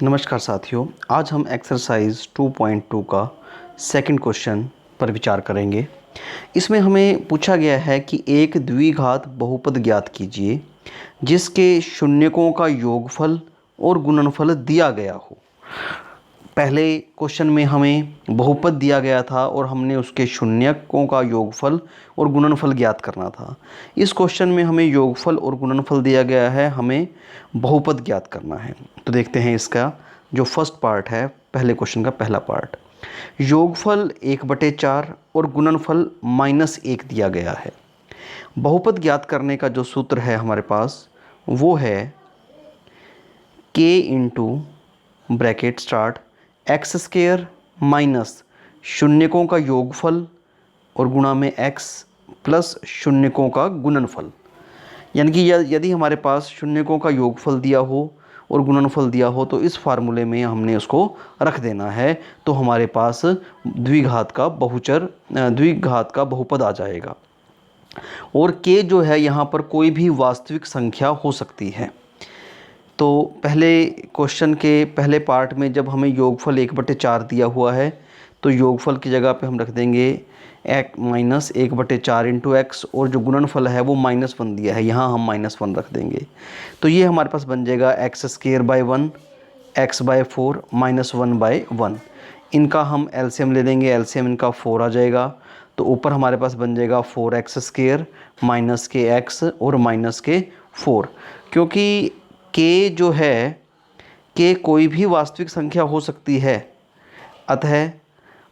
नमस्कार साथियों, आज हम एक्सरसाइज 2.2 का सेकंड क्वेश्चन पर विचार करेंगे। इसमें हमें पूछा गया है कि एक द्विघात बहुपद ज्ञात कीजिए जिसके शून्यकों का योगफल और गुणनफल दिया गया हो। पहले क्वेश्चन में हमें बहुपद दिया गया था और हमने उसके शून्यकों का योगफल और गुणनफल ज्ञात करना था। इस क्वेश्चन में हमें योगफल और गुणनफल दिया गया है, हमें बहुपद ज्ञात करना है। तो देखते हैं इसका जो फर्स्ट पार्ट है, पहले क्वेश्चन का पहला पार्ट। योगफल 1/4 और गुणनफल -1 दिया गया है। बहुपद ज्ञात करने का जो सूत्र है हमारे पास वो है k into bracket start x square minus शून्यकों का योगफल और गुणा में x प्लस शून्यकों का गुणनफल। यानी कि यदि हमारे पास शून्यकों का योगफल दिया हो और गुणनफल दिया हो तो इस फार्मूले में हमने उसको रख देना है, तो हमारे पास द्विघात का बहुपद आ जाएगा। और k जो है यहाँ पर कोई भी वास्तविक संख्या हो सकती है। तो पहले क्वेश्चन के पहले पार्ट में जब हमें योगफल 1/4 दिया हुआ है तो योगफल की जगह पे हम रख देंगे -1/4 इंटू एक्स, और जो गुणनफल है वो -1 दिया है, यहाँ हम -1 रख देंगे। तो ये हमारे पास बन जाएगा x²/1 x/4 -1/1। इनका हम एलसीएम ले लेंगे, एलसीएम इनका 4 आ जाएगा। तो ऊपर हमारे पास बन जाएगा 4x² माइनस के x और माइनस के 4। क्योंकि k जो है, k कोई भी वास्तविक संख्या हो सकती है, अतः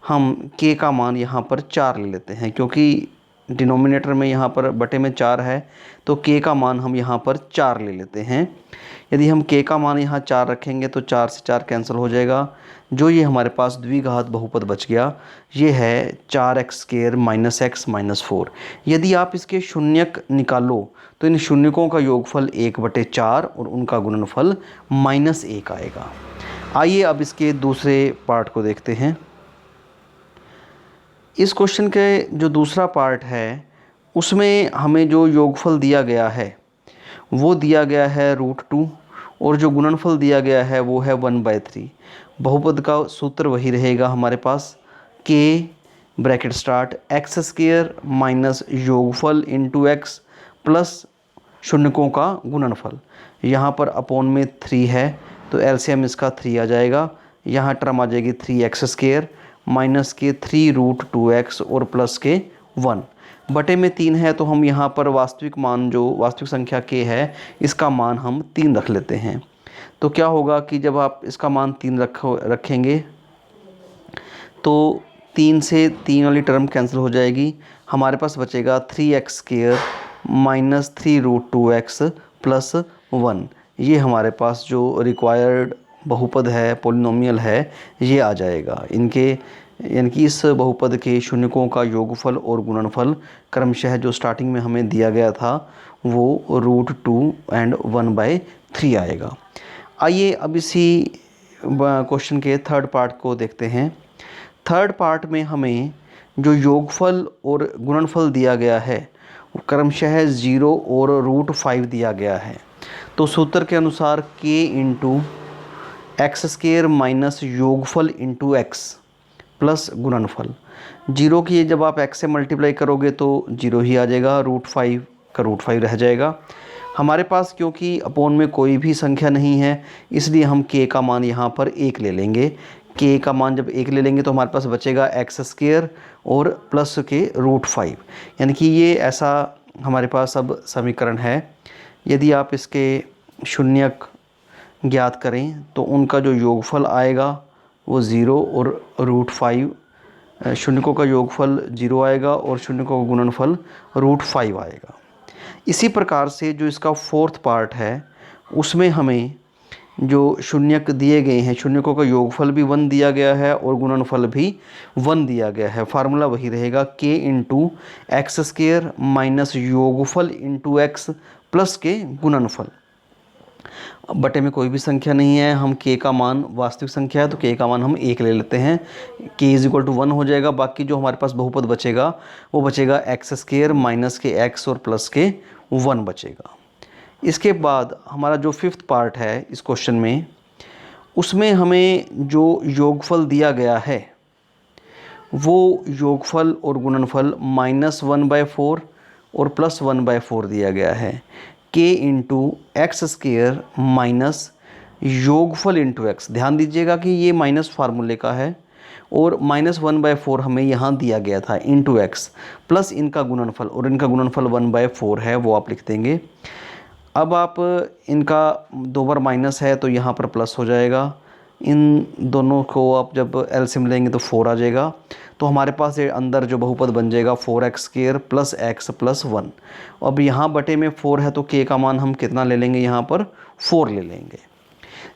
हम k का मान यहाँ पर 4 ले लेते हैं। क्योंकि डिनोमिनेटर में यहाँ पर बटे में 4 है तो k का मान हम यहाँ पर 4 ले लेते हैं। यदि हम k का मान यहाँ 4 रखेंगे तो 4 से 4 कैंसिल हो जाएगा। जो ये हमारे पास द्विघात बहुपद बच गया ये है 4x² माइनस x माइनस 4। यदि आप इसके शून्यक निकालो तो इन शून्यकों का योगफल 1/4 और उनका गुणनफल -1 आएगा। आइए अब इसके दूसरे पार्ट को देखते हैं। इस क्वेश्चन के जो दूसरा पार्ट है उसमें हमें जो योगफल दिया गया है वो दिया गया है √2 और जो गुणनफल दिया गया है वो है 1/3। बहुपद का सूत्र वही रहेगा हमारे पास, k bracket start x² minus योगफल इंटू x प्लस शून्यकों का गुणनफल। यहाँ पर अपॉन में 3 है तो एलसीएम इसका 3 आ जाएगा। यहाँ टर्म आ जाएगी 3x² माइनस के 3√2x और प्लस के 1 बटे में 3 है। तो हम यहाँ पर वास्तविक मान, जो वास्तविक संख्या k है, इसका मान हम 3 रख लेते हैं। तो क्या होगा कि जब आप इसका मान 3 रखेंगे तो 3 से 3 वाली टर्म कैंसिल हो जाएगी। हमारे पास बचेगा 3x² माइनस 3√2x प्लस 1। ये हमारे पास जो रिक्वायर्ड बहुपद है, पॉलिनोमियल है, ये आ जाएगा। इनके यानी कि इस बहुपद के शून्यकों का योगफल और गुणनफल क्रमशः जो स्टार्टिंग में हमें दिया गया था वो √2 एंड 1/3 आएगा। आइए अब इसी क्वेश्चन के थर्ड पार्ट को देखते हैं। थर्ड पार्ट में हमें जो योगफल और गुणनफल दिया गया है वो क्रमशः 0 और √5 दिया गया है। तो सूत्र के अनुसार k इंटू x² माइनस योगफल इंटू x प्लस गुणनफल। 0 की जब आप x से मल्टीप्लाई करोगे तो 0 ही आ जाएगा, √5 का √5 रह जाएगा हमारे पास। क्योंकि अपॉन में कोई भी संख्या नहीं है इसलिए हम k का मान यहाँ पर 1 ले लेंगे। k का मान जब 1 ले लेंगे तो हमारे पास बचेगा x² और प्लस के √5। यानी कि ये ऐसा हमारे पास अब समीकरण है। यदि आप इसके शून्यक ज्ञात करें तो उनका जो योगफल आएगा वो 0 और √5, शून्यकों का योगफल 0 आएगा और शून्यकों का गुणनफल √5 आएगा। इसी प्रकार से जो इसका फोर्थ पार्ट है उसमें हमें जो शून्यक दिए गए हैं, शून्यकों का योगफल भी 1 दिया गया है और गुणनफल भी 1 दिया गया है। फार्मूला वही रहेगा k इंटू x² माइनस योगफल इंटू x प्लस के गुणनफल। बटे में कोई भी संख्या नहीं है, हम k का मान वास्तविक संख्या है तो k का मान हम 1 ले लेते हैं। k = 1 हो जाएगा। बाकी जो हमारे पास बहुपद बचेगा वो बचेगा x² माइनस के x और प्लस के 1 बचेगा। इसके बाद हमारा जो फिफ्थ पार्ट है इस क्वेश्चन में उसमें हमें जो योगफल दिया गया है वो योगफल और गुणनफल -1/4 और +1/4 दिया गया है। k into x square minus योगफल इंटू एक्स, ध्यान दीजिएगा कि ये माइनस फार्मूले का है और -1/4 हमें यहाँ दिया गया था इंटू एक्स, प्लस इनका गुणनफल, और इनका गुणनफल 1/4 है वो आप लिख देंगे। अब आप इनका 2 बार माइनस है तो यहाँ पर प्लस हो जाएगा, इन दोनों को आप जब एलसीएम लेंगे तो 4 आ जाएगा। तो हमारे पास ये अंदर जो बहुपद बन जाएगा 4x² प्लस x प्लस 1। अब यहाँ बटे में 4 है तो k का मान हम कितना ले लेंगे, यहाँ पर 4 ले लेंगे।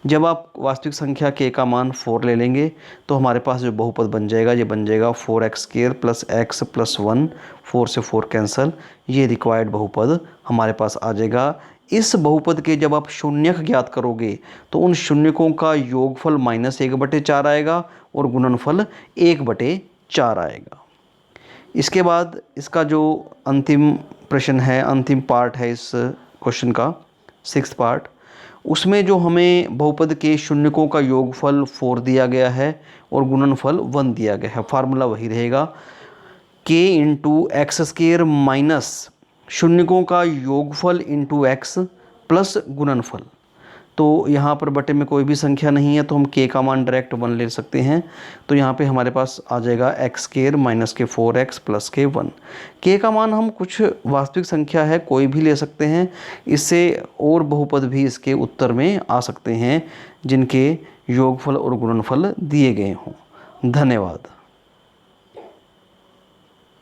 जब आप वास्तविक संख्या k का मान 4 ले लेंगे तो हमारे पास जो बहुपद बन जाएगा ये बन जाएगा 4x² प्लस x प्लस 1, 4 से 4 कैंसल, ये रिक्वायर्ड बहुपद हमारे पास आ जाएगा। इस बहुपद के जब आप शून्यक ज्ञात करोगे तो उन शून्यकों का योगफल -1/4 आएगा और गुणनफल 1/4 आएगा। इसके बाद इसका जो अंतिम प्रश्न है, अंतिम पार्ट है इस क्वेश्चन का, 6th पार्ट, उसमें जो हमें बहुपद के शून्यकों का योगफल 4 दिया गया है और गुणनफल 1 दिया गया है। फार्मूला वही रहेगा, k into x square minus शून्यकों का योगफल इंटू एक्स प्लस गुणनफल। तो यहाँ पर बटे में कोई भी संख्या नहीं है तो हम k का मान डायरेक्ट 1 ले सकते हैं। तो यहाँ पे हमारे पास आ जाएगा x² माइनस के 4x प्लस के 1। k का मान हम कुछ वास्तविक संख्या है कोई भी ले सकते हैं, इससे और बहुपद भी इसके उत्तर में आ सकते हैं जिनके योगफल और गुणनफल दिए गए हों। धन्यवाद।